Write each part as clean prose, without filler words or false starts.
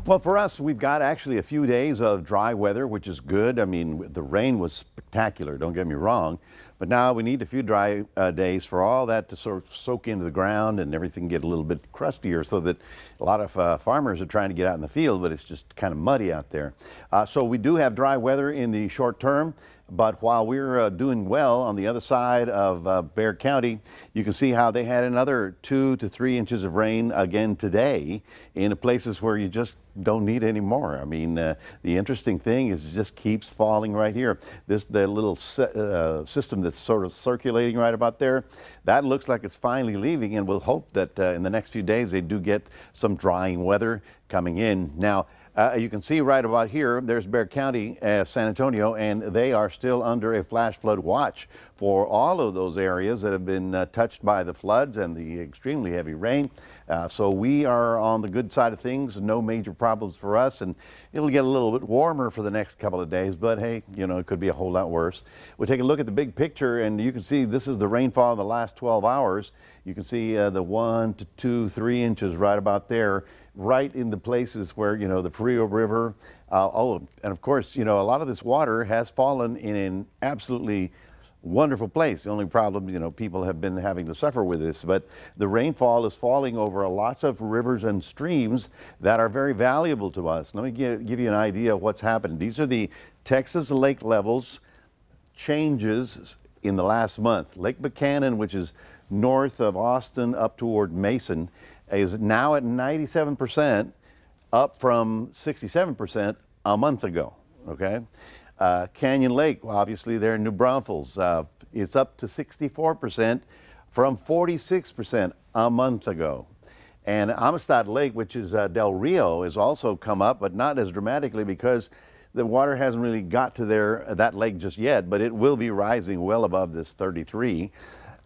Well, for us, we've got actually a few days of dry weather, which is good. I mean, the rain was spectacular, don't get me wrong. But now we need a few dry days for all that to sort of soak into the ground and everything get a little bit crustier, so that a lot of farmers are trying to get out in the field, but it's just kind of muddy out there. So we do have dry weather in the short term. But while we're doing well on the other side of Bexar County, you can see how they had another 2 to 3 inches of rain again today in places where you just don't need any more. I mean, the interesting thing is it just keeps falling right here. The little system that's sort of circulating right about there, that looks like it's finally leaving, and we'll hope that in the next few days they do get some drying weather coming in. Now, you can see right about here, there's Bexar County, San Antonio, and they are still under a flash flood watch for all of those areas that have been touched by the floods and the extremely heavy rain. So we are on the good side of things, no major problems for us, and it'll get a little bit warmer for the next couple of days, but hey, you know, it could be a whole lot worse. We'll take a look at the big picture, and you can see this is the rainfall in the last 12 hours. You can see the 1 to 2, 3 inches right about there, right in the places where, you know, the Frio River. And of course, you know, a lot of this water has fallen in an absolutely wonderful place. The only problem, you know, people have been having to suffer with this, but the rainfall is falling over lots of rivers and streams that are very valuable to us. Let me give you an idea of what's happened. These are the Texas lake levels changes in the last month. Lake Buchanan, which is north of Austin up toward Mason, is now at 97%, up from 67% a month ago, okay? Canyon Lake, obviously there in New Braunfels, it's up to 64% from 46% a month ago. And Amistad Lake, which is Del Rio, has also come up, but not as dramatically because the water hasn't really got to that lake just yet, but it will be rising well above this 33.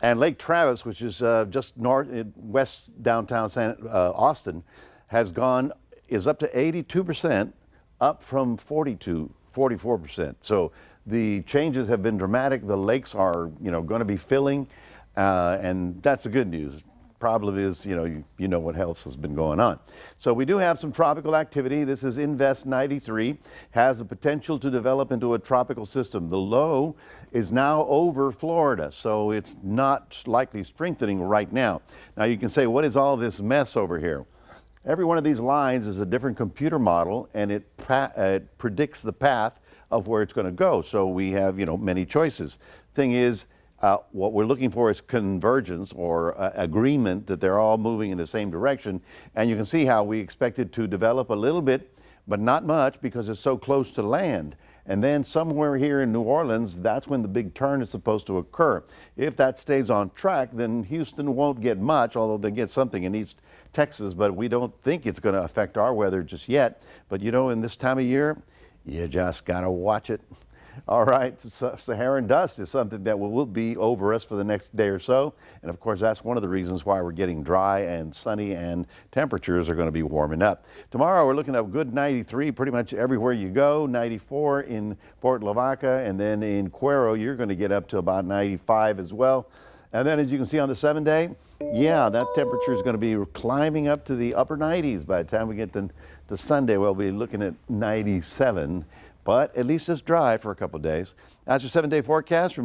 And Lake Travis, which is just west downtown Austin, is up to 82%, up from 44%. So the changes have been dramatic. The lakes are, you know, going to be filling, and that's the good news. Problem is, you know what else has been going on. So we do have some tropical activity. This is Invest 93, has the potential to develop into a tropical system. The low is now over Florida, so it's not likely strengthening right now. Now you can say, what is all this mess over here? Every one of these lines is a different computer model, and it predicts the path of where it's going to go. So we have, you know, many choices. Thing is, what we're looking for is convergence, or agreement that they're all moving in the same direction. And you can see how we expect it to develop a little bit, but not much because it's so close to land. And then somewhere here in New Orleans, that's when the big turn is supposed to occur. If that stays on track, then Houston won't get much, although they get something in East Texas, but we don't think it's going to affect our weather just yet. But you know, in this time of year, you just got to watch it. All right, Saharan dust is something that will be over us for the next day or so. And of course, that's one of the reasons why we're getting dry and sunny, and temperatures are going to be warming up. Tomorrow, we're looking at a good 93 pretty much everywhere you go, 94 in Port Lavaca, and then in Cuero, you're going to get up to about 95 as well. And then as you can see on the 7-day, yeah, that temperature is going to be climbing up to the upper 90s by the time we get to Sunday. We'll be looking at 97. But at least it's dry for a couple of days. That's your 7-day forecast.